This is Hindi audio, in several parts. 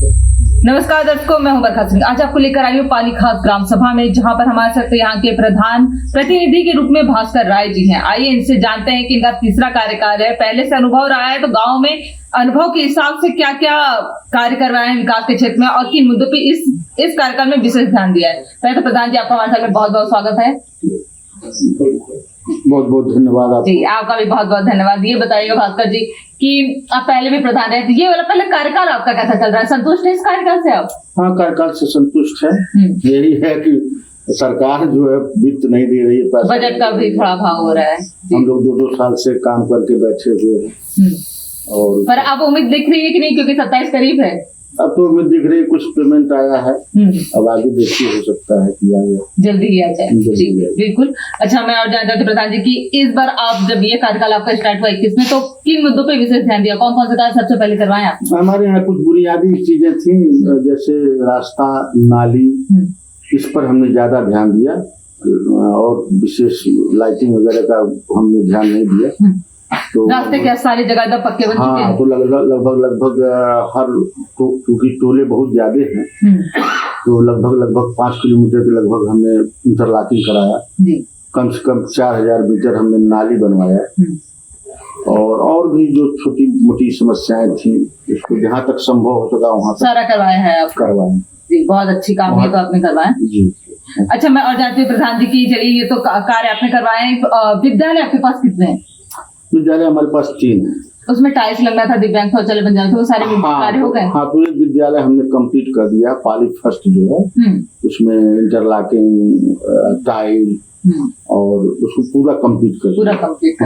नमस्कार दर्शकों, मैं हूं बरखा सिंह। आज आपको लेकर आई हूं पाली खास ग्राम सभा में, जहां पर हमारे साथ यहाँ के प्रधान प्रतिनिधि के रूप में भास्कर राय जी हैं। आइए इनसे जानते हैं कि इनका तीसरा कार्यकाल है, पहले से अनुभव रहा है तो गांव में अनुभव के हिसाब से क्या क्या कार्य करवाए हैं विकास के क्षेत्र में और किन मुद्दों पे इस कार्यकाल में विशेष ध्यान दिया है। पहले तो प्रधान जी, आपका हमारे साथ में बहुत बहुत स्वागत है। बहुत बहुत धन्यवाद आप जी, आपका भी बहुत बहुत धन्यवाद। ये बताइएगा भास्कर जी कि आप पहले भी प्रधान रहे, ये वाला पहले कार्यकाल आपका कैसा चल रहा है? संतुष्ट है इस कार्यकाल से आप? हाँ, कार्यकाल से संतुष्ट है। यही है कि सरकार जो है वित्त नहीं दे रही है, पैसा बजट का भी थोड़ा अभाव हो रहा है। हम लोग 2-2 साल से काम करके बैठे हुए हैं और पर अब उम्मीद दिख रही है कि नहीं, क्योंकि 27 करीब है। अब तो उम्मीद दिख रही है, कुछ पेमेंट आया है। अब आगे देखिए, हो सकता है कि आगे जल्दी ही आ जाए। जी बिल्कुल। अच्छा, मैं और जानना चाहती हूँ प्रधान जी की इस बार आप जब ये कार्यकाल आपका स्टार्ट हुआ 21 में, तो किन मुद्दों पे विशेष ध्यान दिया? कौन कौन से कार्य सबसे पहले करवाए आप? हमारे यहाँ कुछ बुनियादी चीजें थी, जैसे रास्ता, नाली, इस पर हमने ज्यादा ध्यान दिया और विशेष लाइटिंग वगैरह का हमने ध्यान नहीं दिया। तो रास्ते क्या सारी जगह एकदम पक्के बन चुके हैं? तो लगभग हर क्योंकि टोले बहुत ज्यादा हैं, तो लगभग 5 किलोमीटर के लगभग हमने इंटरलॉकिंग कराया। कम से कम 4000 मीटर हमने नाली बनवाया और भी जो छोटी मोटी समस्याएं थी उसको जहाँ तक संभव हो सका वहाँ सारा करवाया है आप? करवाया जी, बहुत अच्छी काम है तो आपने करवाया जी। अच्छा, मैं और जानती हूँ प्रधान जी की, चलिए ये तो कार्य आपने करवाए। विद्यालय आपके पास कितने हैं? विद्यालय हमारे पास 3 है। उसमें टाइल्स लगना था, दिव्यांग शौचालय बन जाना था, वो सारे कार्य हो गए? हाँ, तो एक विद्यालय हमने कंप्लीट कर दिया, पाली फर्स्ट जो है उसमें इंटरलॉकिंग, टाइल और उसको पूरा कंप्लीट कर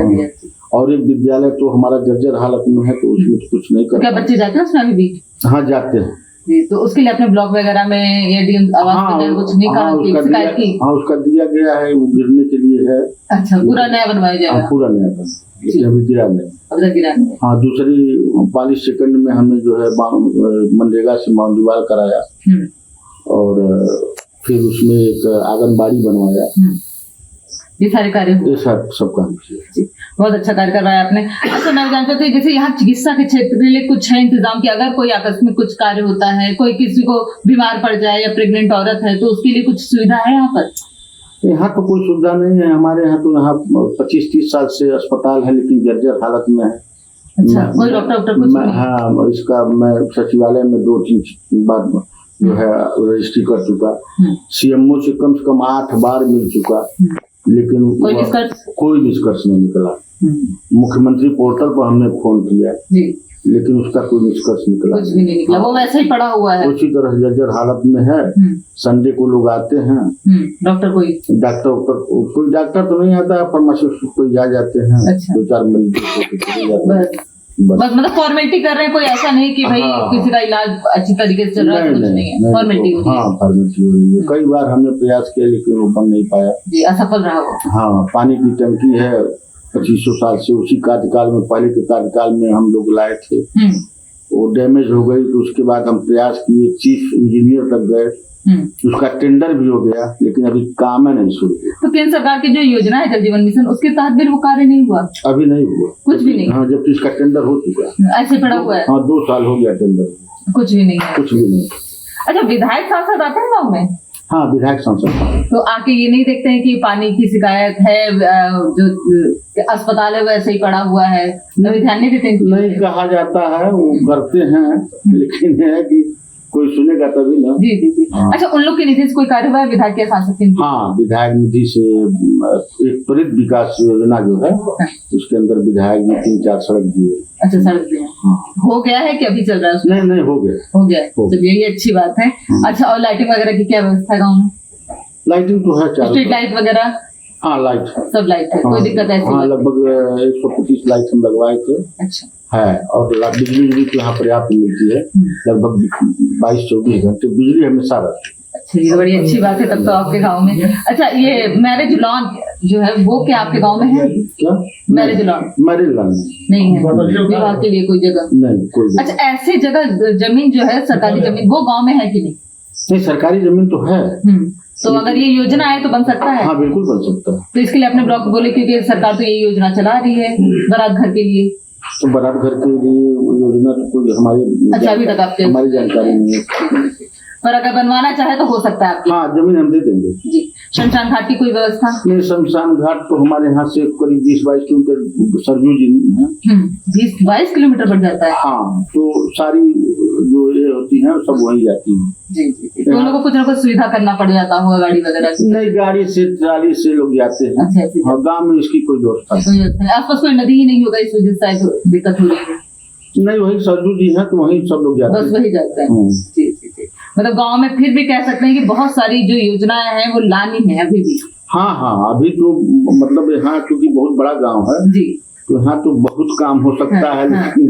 दिया। और एक विद्यालय तो हमारा जर्जर हालत में है, तो उसमें तो कुछ नहीं कर। क्या बच्चे जाते हैं उसमें अभी भी? हाँ, जाते हैं। तो उसके लिए अपने ब्लॉक वगैरह में एडीएम आवास कुछ नहीं कहा? हाँ, उसका दिया गया है, वो गिरने के लिए है। अच्छा, पूरा नया बनवाया जाएगा? पूरा नया बन, अभी गिरा नहीं। हाँ, दूसरी पाली सेकंड में हमने जो है मनरेगा से बाउंड्री वाल कराया और फिर उसमें एक आंगनबाड़ी बनवाया। ये सारे कार्य ये सब काम किया। बहुत अच्छा कार्य करवाया आपने। अच्छा, मैं जानती हूँ जैसे यहाँ चिकित्सा के क्षेत्र के लिए कुछ है इंतजाम कि अगर कोई आकस्मिक कुछ कार्य होता है, कोई किसी को बीमार पड़ जाए या प्रेग्नेंट औरत है, तो उसके लिए कुछ सुविधा है यहाँ पर? यहाँ तो कोई सुविधा नहीं है हमारे यहाँ। तो यहाँ 25-30 साल से अस्पताल है, लेकिन जर्जर हालत में है। अच्छा, कोई डॉक्टर कुछ नहीं? हाँ, इसका मैं सचिवालय में 2-3 बार जो है रजिस्ट्री कर चुका। सीएमओ से कम 8 बार मिल चुका, लेकिन कोई निष्कर्ष नहीं निकला। मुख्यमंत्री पोर्टल पर हमने फोन किया जी, लेकिन उसका कोई निष्कर्ष निकला? कुछ भी नहीं निकला, वो वैसे ही पड़ा हुआ है, उसी तरह जर्जर हालत में है। संडे को लोग आते हैं, डॉक्टर कोई डॉक्टर तो नहीं आता है, फार्मासिस्ट कोई आ जाते हैं। अच्छा। 2-4 मरीज चले जाते हैं, बस मतलब फॉर्मेलिटी कर रहे हैं, कोई ऐसा नहीं कि भाई किसी का इलाज अच्छी तरीके से चल रहा है, कुछ नहीं है, फॉर्मेलिटी हो रही है। फॉर्मेलिटी हो रही है। कई बार हमने प्रयास किया लेकिन वो बन नहीं पाया जी, असफल रहा वो। हाँ, पानी की टंकी है 2500 साल से, उसी कार्यकाल में, पहले के कार्यकाल में हम लोग लाए थे, वो डैमेज हो गई। तो उसके बाद हम प्रयास किए, चीफ इंजीनियर तक गए, उसका टेंडर भी हो गया, लेकिन अभी काम है नहीं शुरू। तो केंद्र सरकार की जो योजना है जल जीवन मिशन, उसके तहत भी वो कार्य नहीं हुआ? अभी नहीं हुआ, कुछ भी नहीं। हाँ, जबकि इसका टेंडर हो चुका है, ऐसे पड़ा हुआ है। हाँ, 2 साल हो गया टेंडर, कुछ भी नहीं है। कुछ भी नहीं। अच्छा, विधायक सांसद आते हैं गाँव में? हाँ, विधायक सांसद तो आके ये नहीं देखते हैं कि पानी की शिकायत है, जो अस्पताल है वैसे ही पड़ा हुआ है, अभी ध्यान नहीं देते? नहीं कहा जाता है, वो करते हैं, लेकिन है कि कोई सुनेगा तभी ना। जी जी जी। हाँ। अच्छा, उन लोग के निधि से कोई कार्य हुआ है विधायक के सांसद के? हाँ, विधायक निधि से एक त्वरित विकास योजना जो है, उसके अंदर विधायक ने 3-4 सड़क दिए। अच्छा, सड़क दिए। हो गया है कि अभी चल रहा है? नहीं, हो गया। चलिए, ये अच्छी बात है। अच्छा, और लाइटिंग वगैरह की क्या व्यवस्था है गाँव में? लाइटिंग तो है, स्ट्रीट लाइट वगैरह? हाँ, लाइट सब लाइट है, कोई दिक्कत है? हाँ, लगभग 125 लाइट हम लगवाए थे। अच्छा है, और बिजली तो यहाँ पर्याप्त मिलती है, लगभग 22-24 घंटे बिजली हमेशा रहती है। अच्छा, ये बड़ी अच्छी बात है तब तो आपके गांव में। अच्छा, ये मैरिज लॉन जो है वो क्या आपके गांव में है? क्या मैरिज लॉन? मैरिज लॉन नहीं है, विवाह के लिए कोई जगह नहीं, कोई। अच्छा, ऐसी जगह जमीन जो है सरकारी जमीन, वो गाँव में है कि नहीं? नहीं, सरकारी जमीन तो है। तो अगर ये योजना आए तो बन सकता है? हाँ, बिल्कुल बन सकता है। तो इसके लिए अपने ब्लॉक बोले, क्योंकि सरकार तो ये योजना चला रही है बारात घर के लिए। तो बारात घर के लिए योजना तो कोई अच्छा, अभी तक आपके हमारी जानकारी नहीं है। पर अगर बनवाना चाहे तो हो सकता है आपकी? हाँ, जमीन हम दे देंगे जी। शमशान घाट की कोई व्यवस्था? नहीं, शमशान घाट तो हमारे यहाँ से करीब 20-22 किलोमीटर सरयू जी है। 20-22 किलोमीटर पड़ जाता है? हाँ, तो सारी जो ये होती है सब वहीं जाती है। जी जी। तो उन लोगों को कुछ ना कुछ सुविधा करना पड़ जाता होगा, गाड़ी वगैरह की? नहीं, गाड़ी से ट्राली से लोग जाते हैं। अच्छा, और गाँव में इसकी कोई व्यवस्था नहीं। आसपास कोई नदी ही नहीं होगा, इस वजह से दिक्कत हो रही है? नहीं, वही सरयू जी है तो वहीं सब लोग जाते हैं। बस वही जाते हैं। जी जी जी। मतलब गांव में फिर भी कह सकते हैं कि बहुत सारी जो योजनाएं हैं वो लानी है अभी भी। हाँ हाँ, अभी तो मतलब यहाँ क्योंकि बहुत बड़ा गांव है जी, तो यहाँ तो बहुत काम हो सकता है।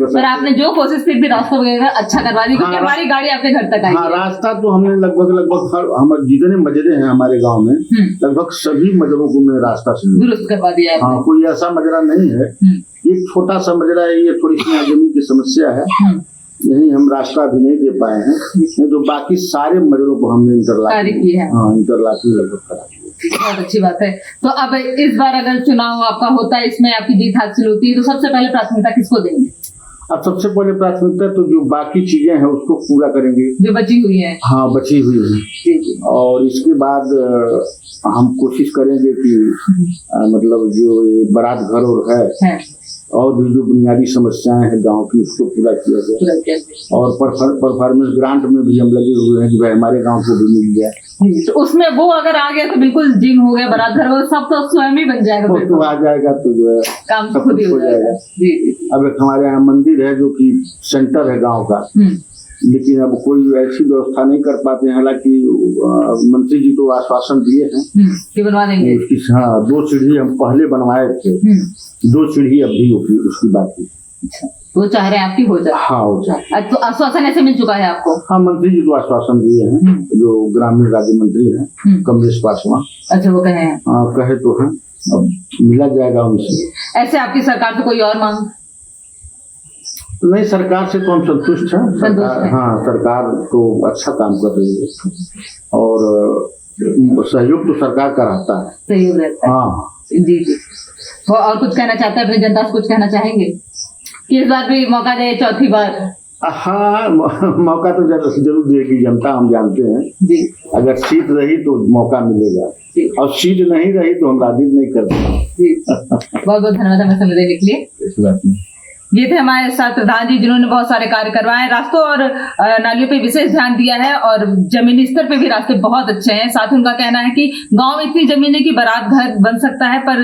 पर आपने जो कोशिश फिर भी रास्ता वगैरह अच्छा करवा दी, क्योंकि हमारी गाड़ी आपके घर तक आई। हाँ, रास्ता तो हमने लगभग हर हमारे जितने मजरे हैं हमारे गांव में लगभग सभी मजरों को मैंने रास्ता से दुरुस्त करवा दिया है। हाँ, कोई ऐसा मजरा नहीं है। एक छोटा सा मजरा है, ये थोड़ी सी जमीन की समस्या है, यही हम रास्ता भी नहीं दे पाए हैं। नहीं तो बाकी सारे मजरों को हमने इंटरलॉकिंग की है। हाँ, इंटरलॉकिंग लगभग करा दिया। बहुत अच्छी बात है। तो अब इस बार अगर चुनाव आपका होता है, इसमें आपकी जीत हासिल होती है, तो सबसे पहले प्राथमिकता किसको देंगे? अब सबसे पहले प्राथमिकता तो जो बाकी चीजें हैं उसको पूरा करेंगे, जो बची हुई है। हाँ, बची हुई है। जी जी। और इसके बाद हम कोशिश करेंगे कि मतलब जो ये बारात घर और है और भी जो बुनियादी समस्याएं हैं गांव की उसको पूरा किया जाए। और परफॉर्मेंस ग्रांट में भी हम लगे हुए हैं कि भाई हमारे गांव को भी मिल जाए। तो उसमें वो अगर आ गया तो बिल्कुल जिम हो गया, बारात घर वो सब तो स्वयं ही बन जाएगा। फिर तो आ जाएगा तो जो है काम सब खुद ही कुछ हो जाएगा। जी जी। अब एक हमारे यहाँ मंदिर है जो कि सेंटर है गांव का, लेकिन अब कोई ऐसी व्यवस्था नहीं कर पाते हैं। हालांकि मंत्री जी तो आश्वासन दिए हैं कि बनवा देंगे उसकी। हाँ, 2 सीढ़ी हम पहले बनवाए थे, 2 सीढ़ी अभी उसकी बाकी। अच्छा, तो चाह रहे हैं आपकी हो जाए? हाँ, हो जाए। तो आश्वासन ऐसे मिल चुका है आपको? हाँ, मंत्री जी तो आश्वासन दिए हैं, जो ग्रामीण राज्य मंत्री हैं कमलेश पासवान। अच्छा, वो कहे हैं? हाँ, कहे तो हैं, अब मिला जाएगा उनसे। ऐसे आपकी सरकार से कोई और मांग? नहीं, सरकार से तो हम संतुष्ट हैं। सरकार, हाँ, सरकार तो अच्छा काम कर रही है और सहयोग तो सरकार का रहता है। सहयोग रहता है। हाँ जी जी। और कुछ कहना चाहते हैं अपनी जनता से? कुछ कहना चाहेंगे कि इस बार भी मौका दे, चौथी बार? हाँ, मौका तो जरूर देगी जनता, हम जानते हैं जी। अगर सीट रही तो मौका मिलेगा और सीट नहीं रही तो हम राजी नहीं करते। जी, बहुत बहुत धन्यवाद हमें समय देने के लिए। ये थे हमारे साथ प्रधान जी, जिन्होंने बहुत सारे कार्य करवाए, रास्तों और नालियों पे विशेष ध्यान दिया है और जमीनी स्तर पे भी रास्ते बहुत अच्छे हैं। साथ ही उनका कहना है कि गांव में इतनी जमीन है कि बारात घर बन सकता है, पर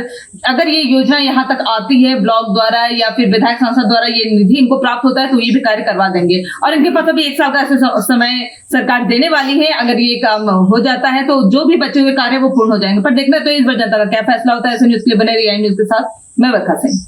अगर ये योजना यहाँ तक आती है ब्लॉक द्वारा या फिर विधायक सांसद द्वारा ये निधि इनको प्राप्त होता है तो ये भी कार्य करवा देंगे। और इनके पास अभी 1 साल का ऐसे समय सरकार देने वाली है। अगर ये काम हो जाता है तो जो भी बचे हुए कार्य वो पूर्ण हो जाएंगे। पर देखना तो इस बार जनता का क्या फैसला होता है। ऐसे न्यूज के लिए बने रहिए न्यूज के साथ। मैं वर्षा सिंह।